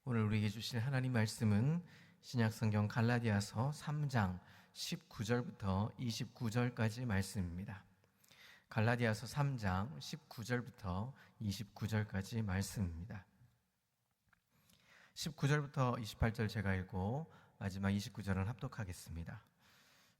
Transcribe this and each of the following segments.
오늘 우리에게 주신 하나님 말씀은 신약성경 갈라디아서 3장 19절부터 29절까지 말씀입니다. 갈라디아서 3장 19절부터 29절까지 말씀입니다. 19절부터 28절 제가 읽고 마지막 29절은 합독하겠습니다.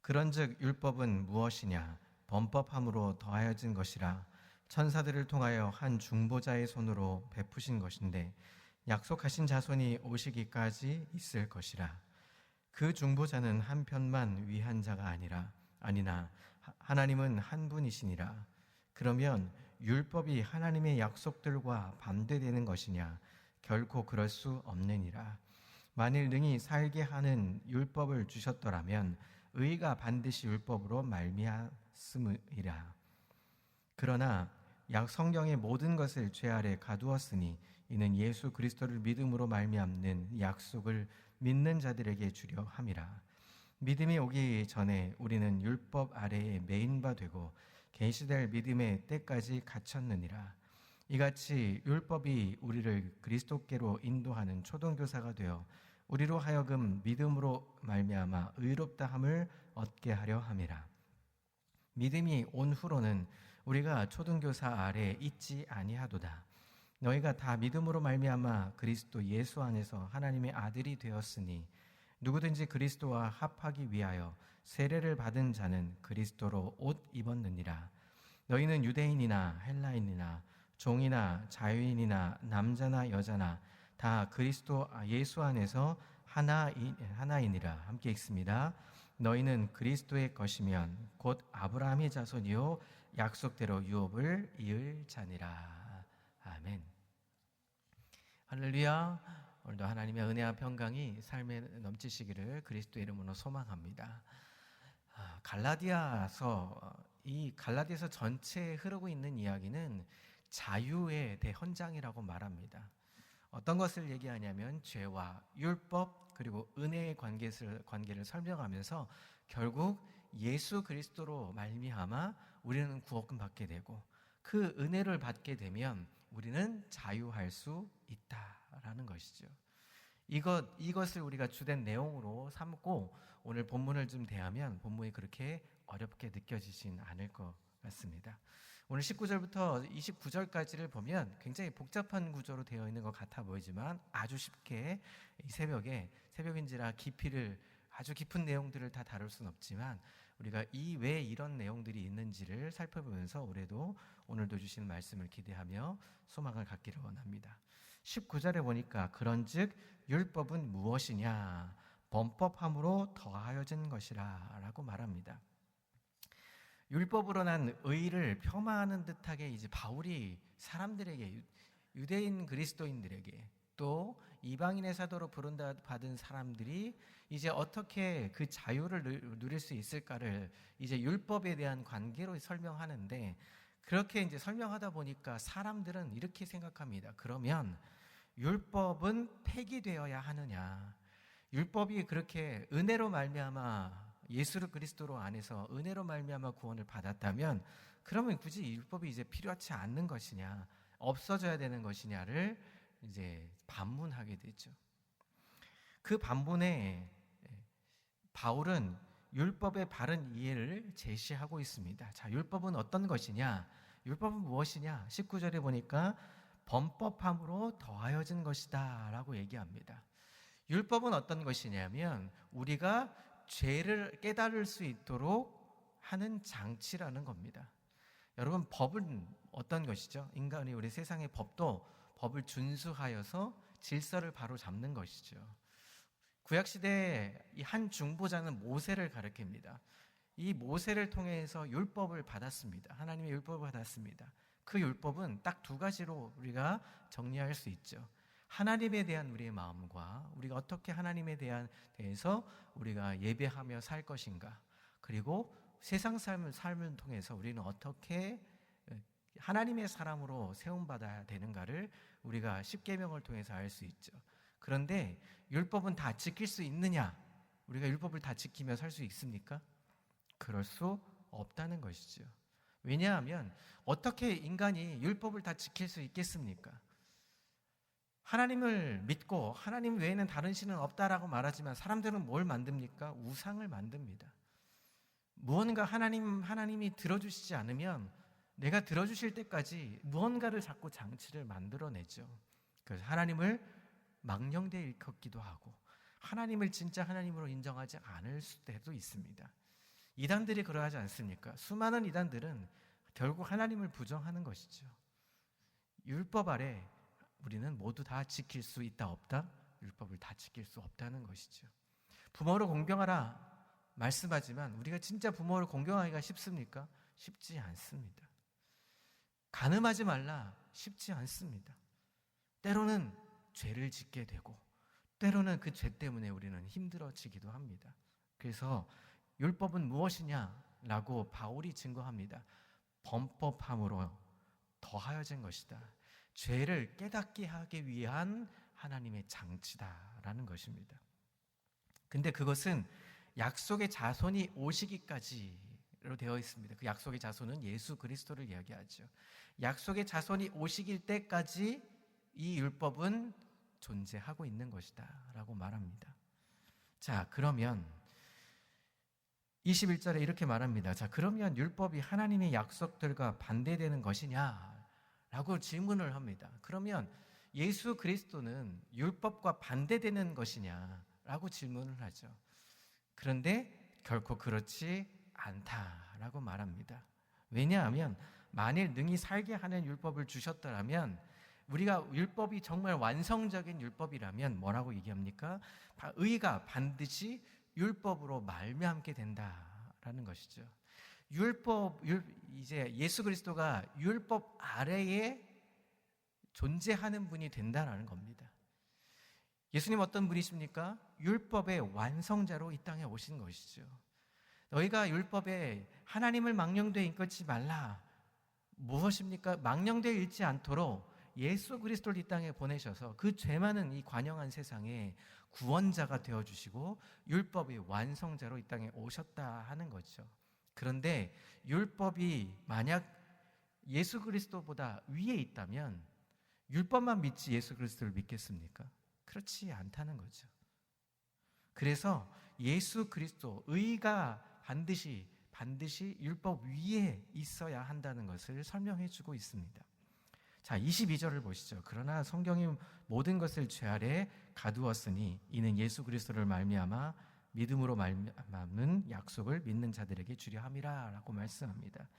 그런즉 율법은 무엇이냐? 범법함으로 더하여진 것이라. 천사들을 통하여 한 중보자의 손으로 베푸신 것인데 약속하신 자손이 오시기까지 있을 것이라. 그 중보자는 한편만 위한 자가 아니나 하나님은 한 분이시니라. 그러면 율법이 하나님의 약속들과 반대되는 것이냐? 결코 그럴 수 없느니라. 만일 능히 살게 하는 율법을 주셨더라면 의가 반드시 율법으로 말미암음이라. 그러나 성경의 모든 것을 죄 아래 가두었으니 이는 예수 그리스도를 믿음으로 말미암는 약속을 믿는 자들에게 주려 함이라. 믿음이 오기 전에 우리는 율법 아래에 매인 바 되고 계시될 믿음의 때까지 갇혔느니라. 이같이 율법이 우리를 그리스도께로 인도하는 초등교사가 되어 우리로 하여금 믿음으로 말미암아 의롭다함을 얻게 하려 함이라. 믿음이 온 후로는 우리가 초등교사 아래 있지 아니하도다. 너희가 다 믿음으로 말미암아 그리스도 예수 안에서 하나님의 아들이 되었으니 누구든지 그리스도와 합하기 위하여 세례를 받은 자는 그리스도로 옷 입었느니라. 너희는 유대인이나 헬라인이나 종이나 자유인이나 남자나 여자나 다 그리스도 예수 안에서 하나이니라. 함께 읽습니다. 너희는 그리스도의 것이면 곧 아브라함의 자손이요 약속대로 유업을 이을 자니라. 아멘. 할렐루야. 오늘도 하나님의 은혜와 평강이 삶에 넘치시기를 그리스도 이름으로 소망합니다. 이 갈라디아서 전체에 흐르고 있는 이야기는 자유의 대헌장이라고 말합니다. 어떤 것을 얘기하냐면 죄와 율법 그리고 은혜의 관계를 설명하면서 결국 예수 그리스도로 말미암아 우리는 구원을 받게 되고 그 은혜를 받게 되면 우리는 자유할 수 있다라는 것이죠. 이것을 우리가 주된 내용으로 삼고 오늘 본문을 좀 대하면 본문이 그렇게 어렵게 느껴지진 않을 것 같습니다. 오늘 19절부터 29절까지를 보면 굉장히 복잡한 구조로 되어 있는 것 같아 보이지만 아주 쉽게 이 새벽인지라 아주 깊은 내용들을 다 다룰 수는 없지만 우리가 왜 이런 내용들이 있는지를 살펴보면서 오늘도 주시는 말씀을 기대하며 소망을 갖기를 원합니다. 19절에 보니까 그런즉 율법은 무엇이냐? 범법함으로 더하여진 것이라 라고 말합니다. 율법으로 난 의를 폄하하는 듯하게 이제 바울이 사람들에게, 유대인 그리스도인들에게 또 이방인의 사도로 부름받은 사람들이 이제 어떻게 그 자유를 누릴 수 있을까를 이제 율법에 대한 관계로 설명하는데, 그렇게 이제 설명하다 보니까 사람들은 이렇게 생각합니다. 그러면 율법은 폐기되어야 하느냐? 율법이 그렇게 은혜로 말미암아 예수 그리스도로 안에서 은혜로 말미암아 구원을 받았다면 그러면 굳이 율법이 이제 필요하지 않는 것이냐, 없어져야 되는 것이냐를 이제 반문하게 되죠. 그 반문에 바울은 율법의 바른 이해를 제시하고 있습니다. 자, 율법은 어떤 것이냐? 율법은 무엇이냐? 19절에 보니까 범법함으로 더하여진 것이다 라고 얘기합니다. 율법은 어떤 것이냐면 우리가 죄를 깨달을 수 있도록 하는 장치라는 겁니다. 여러분, 법은 어떤 것이죠? 인간이 우리 세상의 법을 준수하여서 질서를 바로 잡는 것이죠. 구약시대에 이 한 중보자는 모세를 가리킵니다. 이 모세를 통해서 율법을 받았습니다. 하나님의 율법을 받았습니다. 그 율법은 딱 두 가지로 우리가 정리할 수 있죠. 하나님에 대한 우리의 마음과 우리가 어떻게 하나님에 대해서 우리가 예배하며 살 것인가, 그리고 세상 삶을 통해서 우리는 어떻게 하나님의 사람으로 세움받아야 되는가를 우리가 십계명을 통해서 알 수 있죠. 그런데 율법은 다 지킬 수 있느냐? 우리가 율법을 다 지키며 살 수 있습니까? 그럴 수 없다는 것이죠. 왜냐하면 어떻게 인간이 율법을 다 지킬 수 있겠습니까? 하나님을 믿고 하나님 외에는 다른 신은 없다라고 말하지만 사람들은 뭘 만듭니까? 우상을 만듭니다. 무언가 하나님이 들어주시지 않으면 내가 들어주실 때까지 무언가를 자꾸 장치를 만들어내죠. 그래서 하나님을 망령되이 일컫기도 하고 하나님을 진짜 하나님으로 인정하지 않을 때도 있습니다. 이단들이 그러하지 않습니까? 수많은 이단들은 결국 하나님을 부정하는 것이죠. 율법 아래 우리는 모두 다 지킬 수 있다 없다? 율법을 다 지킬 수 없다는 것이죠. 부모를 공경하라 말씀하지만 우리가 진짜 부모를 공경하기가 쉽습니까? 쉽지 않습니다. 간음하지 말라 쉽지 않습니다. 때로는 죄를 짓게 되고 때로는 그 죄 때문에 우리는 힘들어지기도 합니다. 그래서 율법은 무엇이냐라고 바울이 증거합니다. 범법함으로 더하여진 것이다. 죄를 깨닫게 하기 위한 하나님의 장치다라는 것입니다. 근데 그것은 약속의 자손이 오시기까지로 되어 있습니다. 그 약속의 자손은 예수 그리스도를 이야기하죠. 약속의 자손이 오시길 때까지 이 율법은 존재하고 있는 것이다 라고 말합니다. 자, 그러면 21절에 이렇게 말합니다. 자, 그러면 율법이 하나님의 약속들과 반대되는 것이냐? 라고 질문을 합니다. 그러면 예수 그리스도는 율법과 반대되는 것이냐? 라고 질문을 하죠. 그런데 결코 그렇지 않다라고 말합니다. 왜냐하면 만일 능히 살게 하는 율법을 주셨더라면 우리가 율법이 정말 완성적인 율법이라면 뭐라고 얘기합니까? 의가 반드시 율법으로 말미암게 된다라는 것이죠. 이제 예수 그리스도가 율법 아래에 존재하는 분이 된다라는 겁니다. 예수님 어떤 분이십니까? 율법의 완성자로 이 땅에 오신 것이죠. 너희가 율법에 하나님을 망령되이 일컫지 말라. 무엇입니까? 망령되이 읽지 않도록 예수 그리스도를 이 땅에 보내셔서 그 죄 많은 이 관영한 세상에 구원자가 되어주시고 율법의 완성자로 이 땅에 오셨다 하는 거죠. 그런데 율법이 만약 예수 그리스도보다 위에 있다면 율법만 믿지 예수 그리스도를 믿겠습니까? 그렇지 않다는 거죠. 그래서 예수 그리스도 의가 반드시 율법 위에 있어야 한다는 것을 설명해 주고 있습니다. 자, 22절을 보시죠. 그러나 성경이 모든 것을 죄 아래 가두었으니 이는 예수 그리스도를 말미암아 믿음으로 말미암는 약속을 믿는 자들에게 주려 함이라라고 말씀합니다.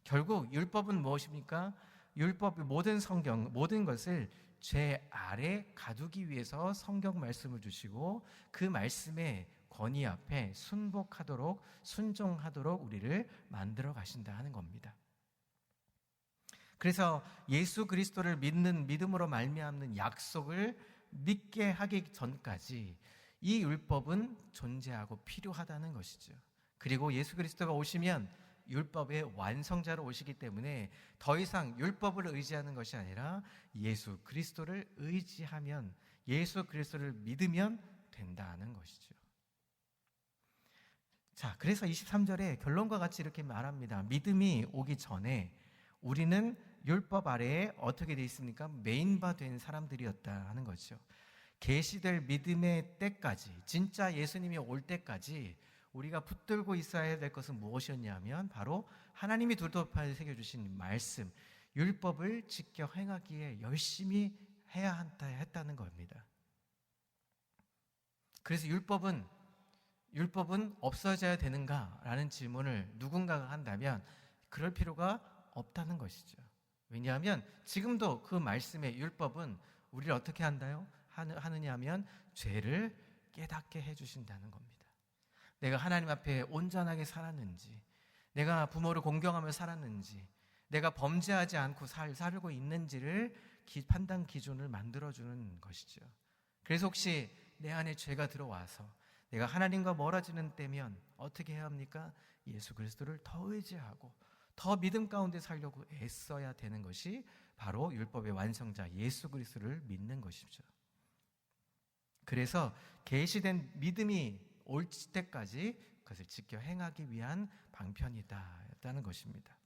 결국 율법은 무엇입니까? 율법 모든 성경 모든 것을 죄 아래 가두기 위해서 성경 말씀을 주시고 그 말씀의 권위 앞에 순복하도록 순종하도록 우리를 만들어 가신다 하는 겁니다. 그래서 예수 그리스도를 믿음으로 말미암는 약속을 믿게 하기 전까지 이 율법은 존재하고 필요하다는 것이죠. 그리고 예수 그리스도가 오시면 율법의 완성자로 오시기 때문에 더 이상 율법을 의지하는 것이 아니라 예수 그리스도를 의지하면 예수 그리스도를 믿으면 된다는 것이죠. 자, 그래서 23절에 결론과 같이 이렇게 말합니다. 믿음이 오기 전에 우리는 율법 아래에 어떻게 되어 있습니까? 메인바 된 사람들이었다 하는 거죠. 계시될 믿음의 때까지 진짜 예수님이 올 때까지 우리가 붙들고 있어야 될 것은 무엇이었냐면 바로 하나님이 돌도판에 새겨주신 말씀 율법을 지켜 행하기에 열심히 해야 했다는 겁니다. 그래서 율법은 없어져야 되는가라는 질문을 누군가가 한다면 그럴 필요가 없다는 것이죠. 왜냐하면 지금도 그 말씀의 율법은 우리를 어떻게 하느냐 하면 죄를 깨닫게 해주신다는 겁니다. 내가 하나님 앞에 온전하게 살았는지, 내가 부모를 공경하며 살았는지, 내가 범죄하지 않고 살고 있는지를 판단 기준을 만들어주는 것이죠. 그래서 혹시 내 안에 죄가 들어와서 내가 하나님과 멀어지는 때면 어떻게 해야 합니까? 예수 그리스도를 더 의지하고 더 믿음 가운데 살려고 애써야 되는 것이 바로 율법의 완성자 예수 그리스도를 믿는 것이죠. 그래서 계시된 믿음이 올 때까지 그것을 지켜 행하기 위한 방편이다였다는 것입니다.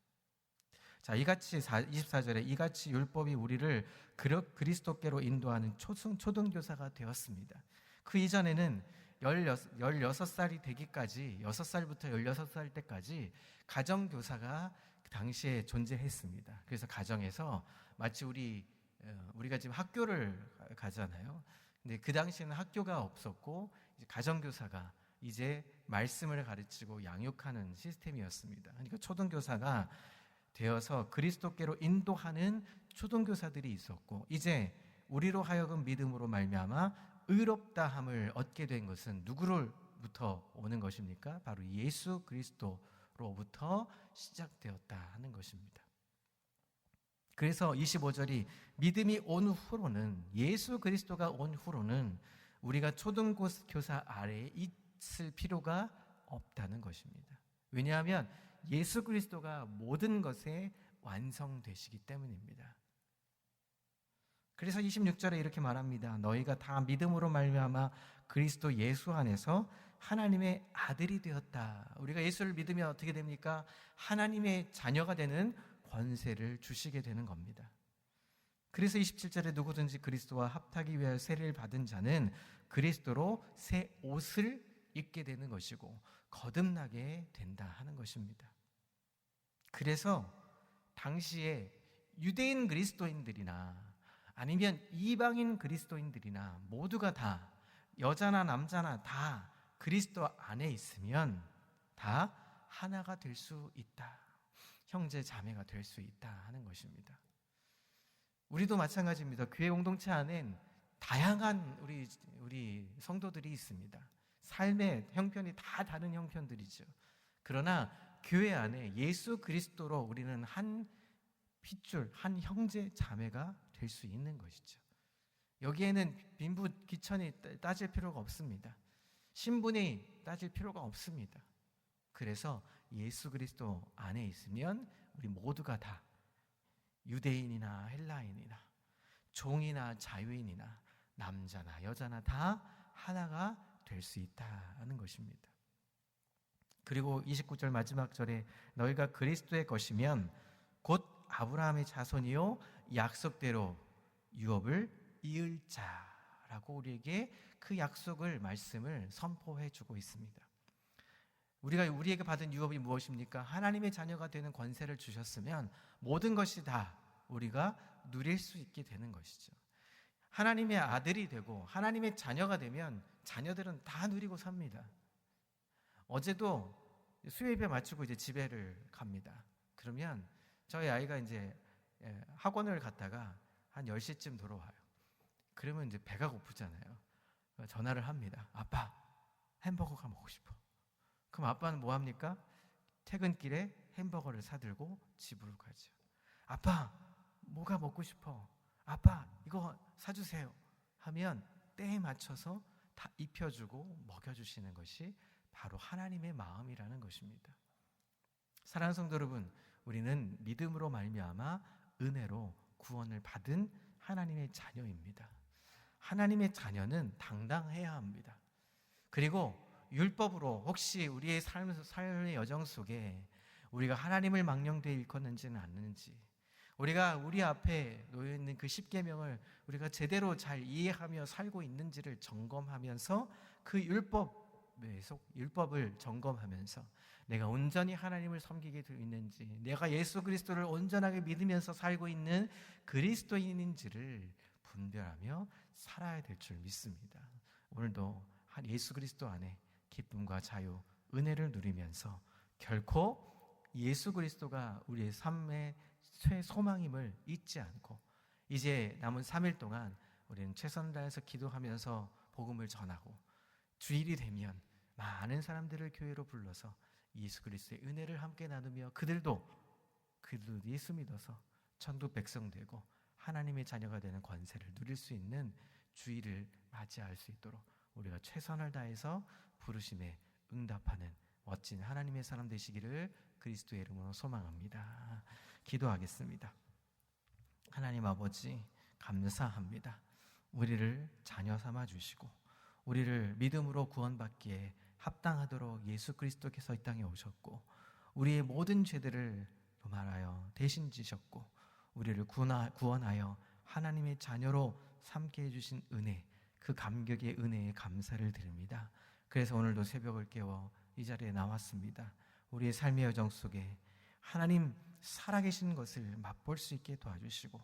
자, 24절에 이같이 율법이 우리를 그리스도께로 인도하는 초등교사가 되었습니다. 그 이전에는 16살이 되기까지 6살부터 16살 때까지 가정교사가 그 당시에 존재했습니다. 그래서 가정에서 마치 우리가 지금 학교를 가잖아요. 근데 그 당시에는 학교가 없었고 이제 가정교사가 이제 말씀을 가르치고 양육하는 시스템이었습니다. 그러니까 초등교사가 되어서 그리스도께로 인도하는 초등교사들이 있었고, 이제 우리로 하여금 믿음으로 말미암아 의롭다함을 얻게 된 것은 누구로부터 오는 것입니까? 바로 예수 그리스도로부터 시작되었다 하는 것입니다. 그래서 25절이 믿음이 온 후로는, 예수 그리스도가 온 후로는 우리가 초등교사 아래에 있을 필요가 없다는 것입니다. 왜냐하면 예수 그리스도가 모든 것에 완성되시기 때문입니다. 그래서 26절에 이렇게 말합니다. 너희가 다 믿음으로 말미암아 그리스도 예수 안에서 하나님의 아들이 되었다. 우리가 예수를 믿으면 어떻게 됩니까? 하나님의 자녀가 되는 권세를 주시게 되는 겁니다. 그래서 27절에 누구든지 그리스도와 합하기 위하여 세례를 받은 자는 그리스도로 새 옷을 입게 되는 것이고 거듭나게 된다 하는 것입니다. 그래서 당시에 유대인 그리스도인들이나 아니면 이방인 그리스도인들이나 모두가 다, 여자나 남자나 다 그리스도 안에 있으면 다 하나가 될 수 있다. 형제 자매가 될 수 있다 하는 것입니다. 우리도 마찬가지입니다. 교회 공동체 안엔 다양한 우리 성도들이 있습니다. 삶의 형편이 다 다른 형편들이죠. 그러나 교회 안에 예수 그리스도로 우리는 한 핏줄, 한 형제 자매가 될 수 있는 것이죠. 여기에는 빈부 귀천이 따질 필요가 없습니다. 신분이 따질 필요가 없습니다. 그래서 예수 그리스도 안에 있으면 우리 모두가 다 유대인이나 헬라인이나 종이나 자유인이나 남자나 여자나 다 하나가 될 수 있다는 것입니다. 그리고 29절 마지막 절에 너희가 그리스도의 것이면 곧 아브라함의 자손이요 약속대로 유업을 이을 자라고 우리에게 그 약속을, 말씀을 선포해 주고 있습니다. 우리에게 받은 유업이 무엇입니까? 하나님의 자녀가 되는 권세를 주셨으면 모든 것이 다 우리가 누릴 수 있게 되는 것이죠. 하나님의 아들이 되고 하나님의 자녀가 되면 자녀들은 다 누리고 삽니다. 어제도 수요예배 마치고 이제 집에를 갑니다. 그러면 저희 아이가 이제 학원을 갔다가 한 10시쯤 돌아와요. 그러면 이제 배가 고프잖아요. 전화를 합니다. 아빠, 햄버거가 먹고 싶어. 그럼 아빠는 뭐 합니까? 퇴근길에 햄버거를 사들고 집으로 가죠. 아빠, 뭐가 먹고 싶어? 아빠, 이거 사주세요. 하면 때에 맞춰서 다 입혀주고 먹여주시는 것이 바로 하나님의 마음이라는 것입니다. 사랑하는 성도 여러분, 우리는 믿음으로 말미암아 은혜로 구원을 받은 하나님의 자녀입니다. 하나님의 자녀는 당당해야 합니다. 그리고 율법으로 혹시 우리의 삶의 여정 속에 우리가 하나님을 망령되이 일컫는지는 않는지, 우리가 우리 앞에 놓여있는 그 십계명을 우리가 제대로 잘 이해하며 살고 있는지를 점검하면서 그 율법을 점검하면서 내가 온전히 하나님을 섬기게 되어 있는지, 내가 예수 그리스도를 온전하게 믿으면서 살고 있는 그리스도인인지를 분별하며 살아야 될 줄 믿습니다. 오늘도 예수 그리스도 안에 기쁨과 자유, 은혜를 누리면서 결코 예수 그리스도가 우리의 삶의 최소망임을 잊지 않고 이제 남은 3일 동안 우리는 최선을 다해서 기도하면서 복음을 전하고 주일이 되면 많은 사람들을 교회로 불러서 예수 그리스도의 은혜를 함께 나누며 그들도 예수 믿어서 천국 백성 되고 하나님의 자녀가 되는 권세를 누릴 수 있는 주일을 맞이할 수 있도록 우리가 최선을 다해서 부르심에 응답하는 멋진 하나님의 사람 되시기를 그리스도의 이름으로 소망합니다. 기도하겠습니다. 하나님 아버지, 감사합니다. 우리를 자녀 삼아 주시고 우리를 믿음으로 구원받기에 합당하도록 예수 그리스도께서 이 땅에 오셨고 우리의 모든 죄들을 말하여 대신 지셨고 우리를 구원하여 하나님의 자녀로 삼게 해주신 은혜, 그 감격의 은혜에 감사를 드립니다. 그래서 오늘도 새벽을 깨워 이 자리에 나왔습니다. 우리의 삶의 여정 속에 하나님 살아계신 것을 맛볼 수 있게 도와주시고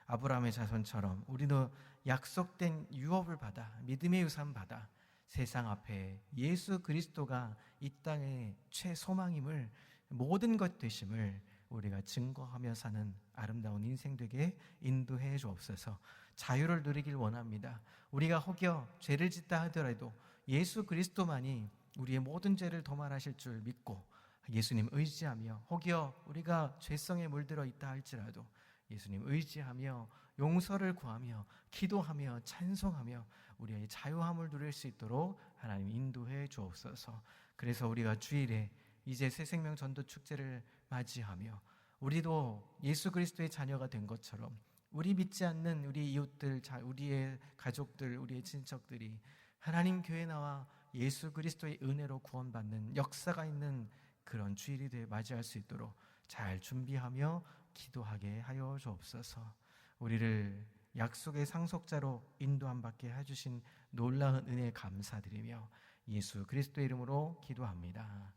아브라함의 자손처럼 우리도 약속된 유업을 받아 믿음의 유산 받아 세상 앞에 예수 그리스도가 이 땅의 최소망임을 모든 것 되심을 우리가 증거하며 사는 아름다운 인생 되게 인도해 주옵소서. 자유를 누리길 원합니다. 우리가 혹여 죄를 짓다 하더라도 예수 그리스도만이 우리의 모든 죄를 도말하실 줄 믿고 예수님 의지하며 혹여 우리가 죄성에 물들어 있다 할지라도 예수님 의지하며 용서를 구하며 기도하며 찬송하며 우리의 자유함을 누릴 수 있도록 하나님 인도해 주옵소서. 그래서 우리가 주일에 이제 새생명 전도 축제를 맞이하며 우리도 예수 그리스도의 자녀가 된 것처럼 우리 믿지 않는 우리 이웃들, 우리의 가족들, 우리의 친척들이 하나님 교회에 나와 예수 그리스도의 은혜로 구원받는 역사가 있는 그런 주일이 되어 맞이할 수 있도록 잘 준비하며 기도하게 하여 주옵소서. 우리를 약속의 상속자로 인도함 받게 해주신 놀라운 은혜에 감사드리며 예수 그리스도의 이름으로 기도합니다.